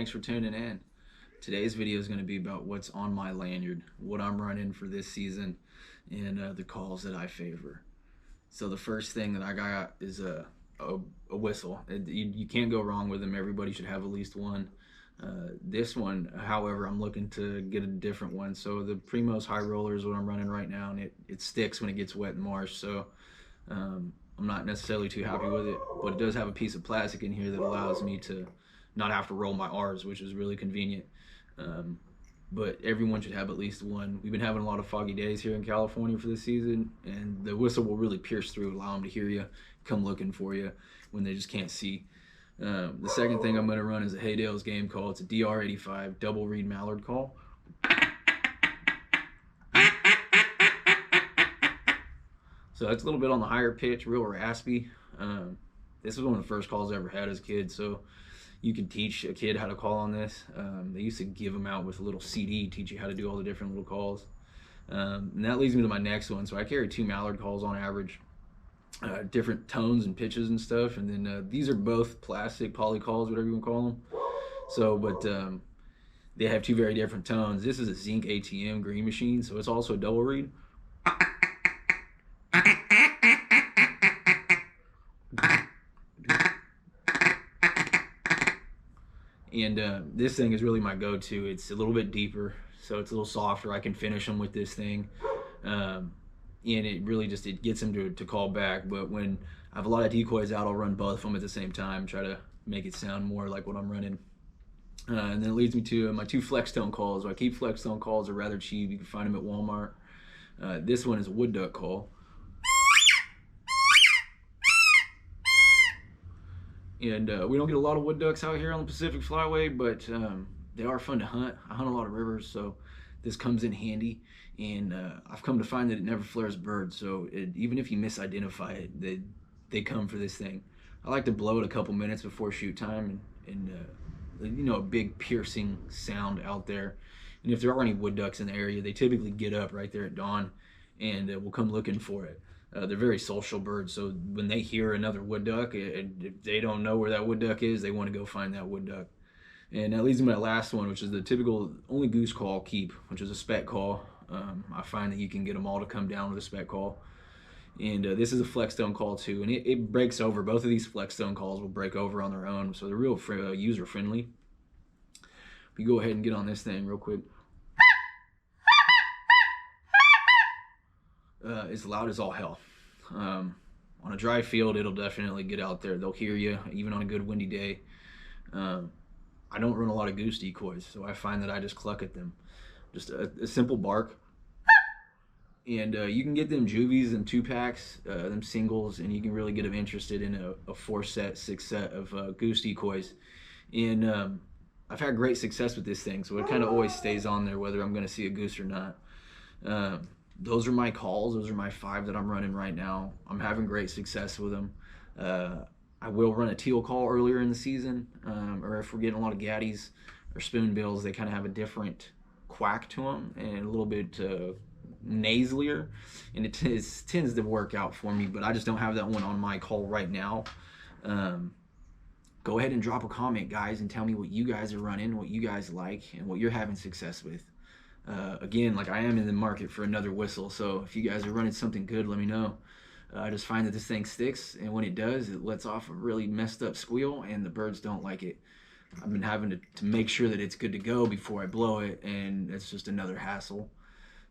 thanks for tuning in. Today's video is going to be about what's on my lanyard, what I'm running for this season, and the calls that I favor. So the first thing that I got is a whistle. You can't go wrong with them. Everybody should have at least one. This one, however, I'm looking to get a different one. So the Primo's High Roller is what I'm running right now, and it sticks when it gets wet in March. So I'm not necessarily too happy with it, but it does have a piece of plastic in here that allows me to not have to roll my R's, which is really convenient. But everyone should have at least one. We've been having a lot of foggy days here in California for this season, and the whistle will really pierce through, allow them to hear you, come looking for you when they just can't see. The second thing I'm going to run is a Haydale's game call. It's a DR85 double reed mallard call. So that's a little bit on the higher pitch, real raspy. This was one of the first calls I ever had as a kid, so you can teach a kid how to call on this. They used to give them out with a little CD, teach you how to do all the different little calls. And that leads me to my next one. So I carry 2 mallard calls on average, different tones and pitches and stuff. And then these are both plastic poly calls, whatever you want to call them. So, but they have 2 very different tones. This is a zinc ATM green machine, so it's also a double reed. And this thing is really my go-to. It's a little bit deeper, so it's a little softer. I can finish them with this thing, and it really just gets them to call back. But when I have a lot of decoys out, I'll run both of them at the same time, try to make it sound more like what I'm running. And then it leads me to my 2 flex tone calls. So I keep flex tone calls. They're rather cheap. You can find them at Walmart. This one is a wood duck call. And we don't get a lot of wood ducks out here on the Pacific Flyway, but they are fun to hunt. I hunt a lot of rivers, so this comes in handy. And I've come to find that it never flares birds, so even if you misidentify it, they come for this thing. I like to blow it a couple minutes before shoot time, and you know, a big piercing sound out there. And if there are any wood ducks in the area, they typically get up right there at dawn and will come looking for it. They're very social birds, so when they hear another wood duck, if they don't know where that wood duck is, they want to go find that wood duck. And that leads me to my last one, which is the typical only goose call I'll keep, which is a spec call. I find that you can get them all to come down with a spec call. And this is a flex tone call too, and it breaks over. Both of these flex tone calls will break over on their own, so they're real user friendly. We go ahead and get on this thing real quick. It's loud as all hell. On a dry field, it'll definitely get out there. They'll hear you, even on a good windy day. I don't run a lot of goose decoys, so I find that I just cluck at them. Just a simple bark. And you can get them juvies and 2-packs, them singles, and you can really get them interested in a 4-set, 6-set of goose decoys. And I've had great success with this thing, so it kind of always stays on there whether I'm going to see a goose or not. Those are my calls. Those are my 5 that I'm running right now. I'm having great success with them. I will run a teal call earlier in the season, or if we're getting a lot of gaddies or spoonbills, they kind of have a different quack to them and a little bit nasalier, and it tends to work out for me, but I just don't have that one on my call right now. Go ahead and drop a comment, guys, and tell me what you guys are running, what you guys like, and what you're having success with. Again, like, I am in the market for another whistle, so if you guys are running something good, let me know. I just find that this thing sticks, and when it does, it lets off a really messed up squeal, and the birds don't like it. I've been having to make sure that it's good to go before I blow it, and it's just another hassle.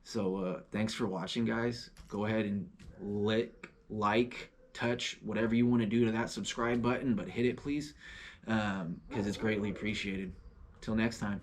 So thanks for watching, guys. Go ahead and like, touch, whatever you want to do to that subscribe button, but hit it, please, because it's greatly appreciated. Till next time.